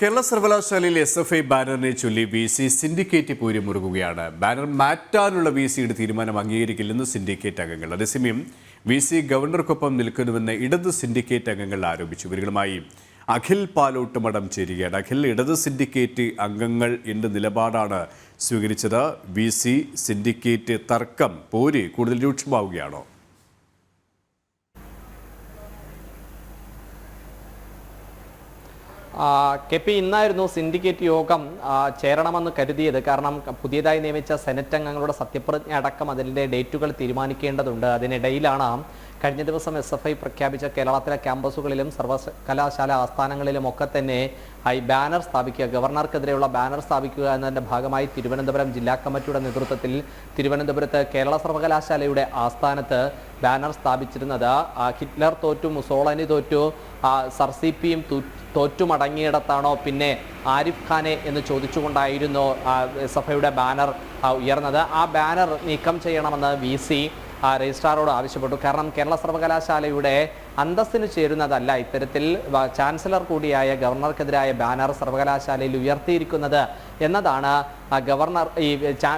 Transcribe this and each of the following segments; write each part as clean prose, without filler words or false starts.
കേരള സർവകലാശാലയിൽ SFI ബാനറിനെ ചൊല്ലി VC syndicate പോരി മുറുകുകയാണ്. ബാനർ മാറ്റാനുള്ള VCയുടെ തീരുമാനം അംഗീകരിക്കില്ലെന്ന് സിൻഡിക്കേറ്റ് അംഗങ്ങൾ. അതേസമയം VC ഗവർണർക്കൊപ്പം നിൽക്കുന്നുവെന്ന് ഇടത് സിൻഡിക്കേറ്റ് അംഗങ്ങൾ ആരോപിച്ചു. ഇവരുമായി അഖിൽ പാലോട്ടുമടം ചേരുകയാണ്. അഖിൽ, ഇടത് സിൻഡിക്കേറ്റ് അംഗങ്ങൾ എന്ത് നിലപാടാണ് സ്വീകരിച്ചത്? VC സിൻഡിക്കേറ്റ് തർക്കം പോര് കൂടുതൽ രൂക്ഷമാവുകയാണോ? KP ഇന്നായിരുന്നു സിൻഡിക്കേറ്റ് യോഗം ചേരണമെന്ന് കരുതിയത്. കാരണം പുതിയതായി നിയമിച്ച സെനറ്റ് അംഗങ്ങളുടെ സത്യപ്രതിജ്ഞ അടക്കം അതിൻ്റെ ഡേറ്റുകൾ തീരുമാനിക്കേണ്ടതുണ്ട്. അതിനിടയിലാണ് കഴിഞ്ഞ ദിവസം SFI പ്രഖ്യാപിച്ച കേരളത്തിലെ ക്യാമ്പസുകളിലും സർവകലാശാല ആസ്ഥാനങ്ങളിലും ഒക്കെ തന്നെ ഈ ബാനർ സ്ഥാപിക്കുക, ഗവർണർക്കെതിരെയുള്ള ബാനർ സ്ഥാപിക്കുക എന്നതിൻ്റെ ഭാഗമായി തിരുവനന്തപുരം ജില്ലാ കമ്മിറ്റിയുടെ നേതൃത്വത്തിൽ തിരുവനന്തപുരത്ത് കേരള സർവകലാശാലയുടെ ആസ്ഥാനത്ത് ബാനർ സ്ഥാപിച്ചിരുന്നത് ഹിറ്റ്ലർ തോറ്റു, മുസോളനി തോറ്റു, സർസിപിയും തോറ്റുമടങ്ങിയിടത്താണോ പിന്നെ ആരിഫ് ഖാനെ എന്ന് ചോദിച്ചുകൊണ്ടായിരുന്നു SFIയുടെ ബാനർ ഉയർന്നത്. ആ ബാനർ നീക്കം ചെയ്യണമെന്ന് VC രജിസ്ട്രാറോട് ആവശ്യപ്പെട്ടു. കാരണം കേരള സർവകലാശാലയുടെ അന്തസ്സിന് ചേരുന്നതല്ല ഇത്തരത്തിൽ ചാൻസലർ കൂടിയായ ഗവർണർക്കെതിരായ ബാനർ സർവകലാശാലയിൽ ഉയർത്തിയിരിക്കുന്നത് എന്നതാണ് ഗവർണർ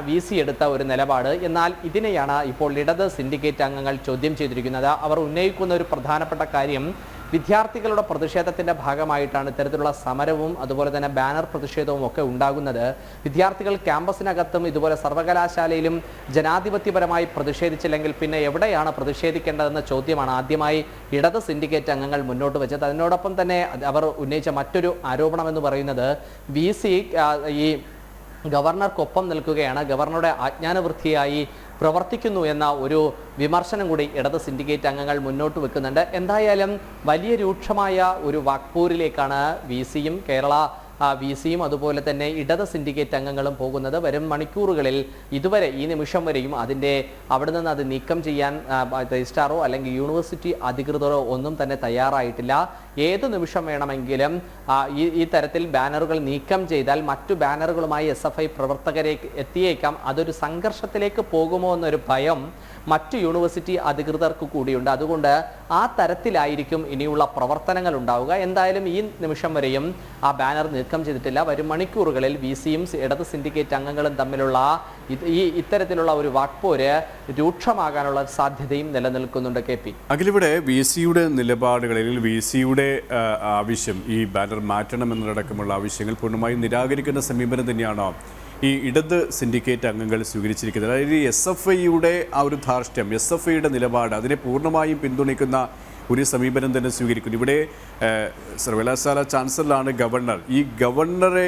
VC എടുത്ത ഒരു നിലപാട്. എന്നാൽ ഇതിനെയാണ് ഇപ്പോൾ ഇടത് സിൻഡിക്കേറ്റ് അംഗങ്ങൾ ചോദ്യം ചെയ്തിരിക്കുന്നത്. അവർ ഉന്നയിക്കുന്ന ഒരു പ്രധാനപ്പെട്ട കാര്യം വിദ്യാർത്ഥികളുടെ പ്രതിഷേധത്തിൻ്റെ ഭാഗമായിട്ടാണ് ഇത്തരത്തിലുള്ള സമരവും അതുപോലെ തന്നെ ബാനർ പ്രതിഷേധവും ഒക്കെ ഉണ്ടാകുന്നത്. വിദ്യാർത്ഥികൾ ക്യാമ്പസിനകത്തും ഇതുപോലെ സർവകലാശാലയിലും ജനാധിപത്യപരമായി പ്രതിഷേധിച്ചില്ലെങ്കിൽ പിന്നെ എവിടെയാണ് പ്രതിഷേധിക്കേണ്ടതെന്ന ചോദ്യമാണ് ആദ്യമായി ഇടത് സിൻഡിക്കേറ്റ് അംഗങ്ങൾ മുന്നോട്ട് വെച്ചത്. അതിനോടൊപ്പം തന്നെ അവർ ഉന്നയിച്ച മറ്റൊരു ആരോപണം എന്ന് പറയുന്നത് VC ഈ ഗവർണർക്കൊപ്പം നിൽക്കുകയാണ്, ഗവർണറുടെ ആജ്ഞാനവൃത്തിയായി പ്രവർത്തിക്കുന്നു എന്ന ഒരു വിമർശനം കൂടി ഇടത് സിൻഡിക്കേറ്റ് അംഗങ്ങൾ മുന്നോട്ട് വെക്കുന്നുണ്ട്. എന്തായാലും വലിയ രൂക്ഷമായ ഒരു വാക്പോരിലേക്കാണ് VCയും VCയും അതുപോലെ തന്നെ ഇടത് സിൻഡിക്കേറ്റ് അംഗങ്ങളും പോകുന്നത്. വരും മണിക്കൂറുകളിൽ ഇതുവരെ ഈ നിമിഷം വരെയും അവിടെ നിന്ന് അത് നീക്കം ചെയ്യാൻ രജിസ്ട്രാറോ അല്ലെങ്കിൽ യൂണിവേഴ്സിറ്റി അധികൃതരോ ഒന്നും തന്നെ തയ്യാറായിട്ടില്ല. ഏതു നിമിഷം വേണമെങ്കിലും ഈ തരത്തിൽ ബാനറുകൾ നീക്കം ചെയ്താൽ മറ്റു ബാനറുകളുമായി SFI പ്രവർത്തകരെ എത്തിയേക്കാം. അതൊരു സംഘർഷത്തിലേക്ക് പോകുമോ എന്നൊരു ഭയം മറ്റു യൂണിവേഴ്സിറ്റി അധികൃതർക്ക് കൂടിയുണ്ട്. അതുകൊണ്ട് ആ തരത്തിലായിരിക്കും ഇനിയുള്ള പ്രവർത്തനങ്ങൾ ഉണ്ടാവുക. എന്തായാലും ഈ നിമിഷം വരെയും ആ ബാനർ നീക്കം ചെയ്തിട്ടില്ല. വരും മണിക്കൂറുകളിൽ VCയും ഇടത് സിൻഡിക്കേറ്റ് അംഗങ്ങളും തമ്മിലുള്ള ഇത്തരത്തിലുള്ള ഒരു വാക്പോര് രൂക്ഷമാകാനുള്ള സാധ്യതയും നിലനിൽക്കുന്നുണ്ട്. KP അഖിലിവിടെ VCയുടെ നിലപാടുകളിൽ VCയുടെ ആവശ്യം ഈ ബാനർ മാറ്റണം എന്നതടക്കമുള്ള ആവശ്യങ്ങൾ പൂർണ്ണമായും നിരാകരിക്കുന്ന സമീപനം തന്നെയാണോ ഈ ഇടത് സിൻഡിക്കേറ്റ് അംഗങ്ങൾ സ്വീകരിച്ചിരിക്കുന്നത്? അതായത് SFIയുടെ ആ ഒരു ധാർഷ്ട്യം, SFIയുടെ നിലപാട് അതിനെ പൂർണ്ണമായും പിന്തുണയ്ക്കുന്ന ഒരു സമീപനം തന്നെ സ്വീകരിക്കുന്നു. ഇവിടെ സർവകലാശാല ചാൻസലറാണ് ഗവർണർ. ഈ ഗവർണറെ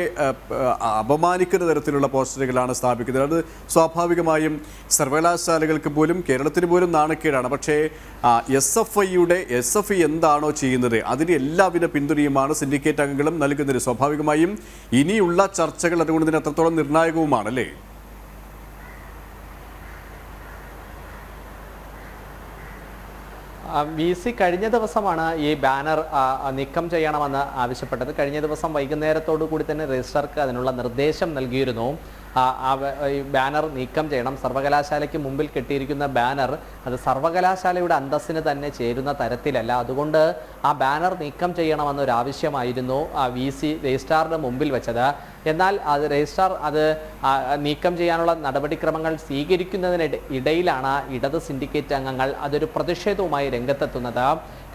അപമാനിക്കുന്ന തരത്തിലുള്ള പോസ്റ്ററുകളാണ് സ്ഥാപിക്കുന്നത്. അത് സ്വാഭാവികമായും സർവകലാശാലകൾക്ക് പോലും കേരളത്തിന് പോലും നാണക്കേടാണ്. പക്ഷേ SFI എന്താണോ ചെയ്യുന്നത് അതിന് എല്ലാവിധ പിന്തുണയുമാണ് സിൻഡിക്കേറ്റ് അംഗങ്ങളും നൽകുന്നത്. സ്വാഭാവികമായും ഇനിയുള്ള ചർച്ചകൾ അതുകൊണ്ട് തന്നെ അത്രത്തോളം നിർണായകവുമാണല്ലേ? VC കഴിഞ്ഞ ദിവസമാണ് ഈ ബാനർ നീക്കം ചെയ്യണമെന്ന് ആവശ്യപ്പെട്ടത്. കഴിഞ്ഞ ദിവസം വൈകുന്നേരത്തോടു കൂടി തന്നെ രജിസ്ട്രാർക്ക് അതിനുള്ള നിർദ്ദേശം നൽകിയിരുന്നു. ബാനർ നീക്കം ചെയ്യണം. സർവകലാശാലയ്ക്ക് മുമ്പിൽ കെട്ടിയിരിക്കുന്ന ബാനർ അത് സർവകലാശാലയുടെ അന്തസ്സിന് തന്നെ ചേരുന്ന തരത്തിലല്ല. അതുകൊണ്ട് ആ ബാനർ നീക്കം ചെയ്യണമെന്നൊരാവശ്യമായിരുന്നു VC രജിസ്ട്രാറിന് മുമ്പിൽ വെച്ചത്. എന്നാൽ രജിസ്ട്രാർ അത് നീക്കം ചെയ്യാനുള്ള നടപടിക്രമങ്ങൾ സ്വീകരിക്കുന്നതിനിടയിലാണ് ഇടത് സിൻഡിക്കേറ്റ് അംഗങ്ങൾ അതൊരു പ്രതിഷേധവുമായി രംഗത്തെത്തുന്നത്.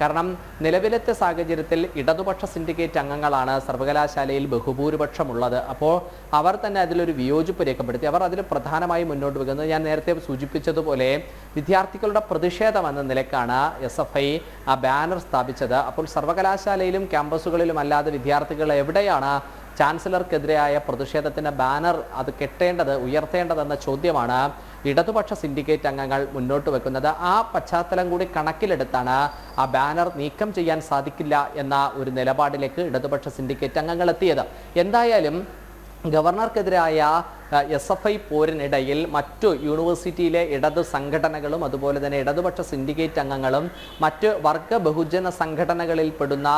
കാരണം നിലവിലത്തെ സാഹചര്യത്തിൽ ഇടതുപക്ഷ സിൻഡിക്കേറ്റ് അംഗങ്ങളാണ് സർവകലാശാലയിൽ ബഹുഭൂരിപക്ഷമുള്ളത്. അപ്പോൾ അവർ തന്നെ അതിലൊരു വിയോജിപ്പ് രേഖപ്പെടുത്തി. അവർ അതിൽ പ്രധാനമായി മുന്നോട്ട് വെക്കുന്നത് ഞാൻ നേരത്തെ സൂചിപ്പിച്ചതുപോലെ വിദ്യാർത്ഥികളുടെ പ്രതിഷേധം എന്ന നിലക്കാണ് SFI ആ ബാനർ സ്ഥാപിച്ചത്. അപ്പോൾ സർവകലാശാലയിലും ക്യാമ്പസുകളിലും അല്ലാതെ വിദ്യാർത്ഥികൾ എവിടെയാണ് ചാൻസലർക്കെതിരായ പ്രതിഷേധത്തിൻ്റെ ബാനർ അത് ഉയർത്തേണ്ടതെന്ന ചോദ്യമാണ് ഇടതുപക്ഷ സിൻഡിക്കേറ്റ് അംഗങ്ങൾ മുന്നോട്ട് വെക്കുന്നത്. ആ പശ്ചാത്തലം കൂടി കണക്കിലെടുത്താണ് ആ ബാനർ നീക്കം ചെയ്യാൻ സാധിക്കില്ല എന്ന ഒരു നിലപാടിലേക്ക് ഇടതുപക്ഷ സിൻഡിക്കേറ്റ് അംഗങ്ങൾ എത്തിയത്. എന്തായാലും ഗവർണർക്കെതിരായ SFI പോരിനിടയിൽ മറ്റു യൂണിവേഴ്സിറ്റിയിലെ ഇടത് സംഘടനകളും അതുപോലെ തന്നെ ഇടതുപക്ഷ സിൻഡിക്കേറ്റ് അംഗങ്ങളും മറ്റ് വർഗ ബഹുജന സംഘടനകളിൽ പെടുന്ന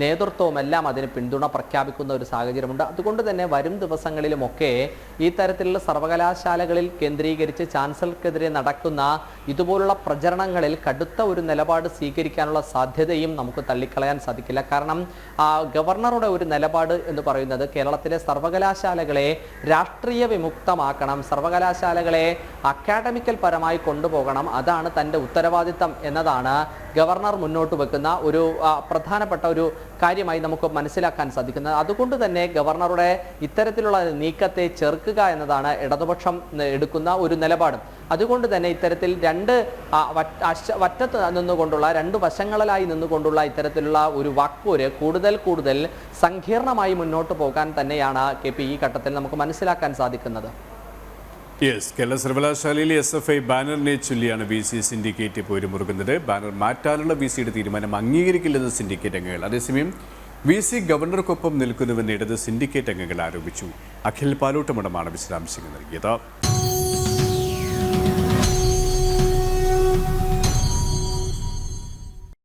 നേതൃത്വവുമെല്ലാം അതിന് പിന്തുണ പ്രഖ്യാപിക്കുന്ന ഒരു സാഹചര്യമുണ്ട്. അതുകൊണ്ട് തന്നെ വരും ദിവസങ്ങളിലുമൊക്കെ ഈ തരത്തിലുള്ള സർവകലാശാലകളിൽ കേന്ദ്രീകരിച്ച് ചാൻസലർക്കെതിരെ നടക്കുന്ന ഇതുപോലുള്ള പ്രചരണങ്ങളിൽ കടുത്ത ഒരു നിലപാട് സ്വീകരിക്കാനുള്ള സാധ്യതയും നമുക്ക് തള്ളിക്കളയാൻ സാധിക്കില്ല. കാരണം ഗവർണറുടെ ഒരു നിലപാട് എന്ന് പറയുന്നത് കേരളത്തിലെ സർവകലാശാലകളെ രാഷ്ട്രീയ വിമുക്തമാക്കണം, സർവകലാശാലകളെ അക്കാഡമിക്കൽ പരമായി കൊണ്ടുപോകണം, അതാണ് തൻ്റെ ഉത്തരവാദിത്തം എന്നതാണ് ഗവർണർ മുന്നോട്ട് വെക്കുന്ന ഒരു പ്രധാനപ്പെട്ട ഒരു കാര്യമായി നമുക്ക് മനസ്സിലാക്കാൻ സാധിക്കുന്നത്. അതുകൊണ്ട് തന്നെ ഗവർണറുടെ ഇത്തരത്തിലുള്ള നീക്കത്തെ ചെറുക്കുക എന്നതാണ് ഇടതുപക്ഷം എടുക്കുന്ന ഒരു നിലപാട്. അതുകൊണ്ട് തന്നെ ഇത്തരത്തിൽ വറ്റത്ത് നിന്നുകൊണ്ടുള്ള രണ്ട് വശങ്ങളിലായി നിന്നുകൊണ്ടുള്ള ഇത്തരത്തിലുള്ള ഒരു വാക്പോര് കൂടുതൽ സങ്കീർണമായി മുന്നോട്ട് പോകാൻ തന്നെയാണ് KP ഈ ഘട്ടത്തിൽ നമുക്ക് മനസ്സിലാക്കാൻ സാധിക്കുന്നത്. കേരള സർവകലാശാലയിലെ SFI ബാനറിനെ ചൊല്ലിയാണ് VC സിൻഡിക്കേറ്റ് പോരുമുറുകുന്നത്. ബാനർ മാറ്റാനുള്ള VCയുടെ തീരുമാനം അംഗീകരിക്കില്ലെന്ന് സിൻഡിക്കേറ്റ് അംഗങ്ങൾ. അതേസമയം VC ഗവർണർക്കൊപ്പം നിൽക്കുന്നുവെന്ന് ഇടത് സിൻഡിക്കേറ്റ് അംഗങ്ങൾ ആരോപിച്ചു. അഖിൽ പാലോട്ടുമടമാണ് വിശദാംശങ്ങൾ നൽകിയത്.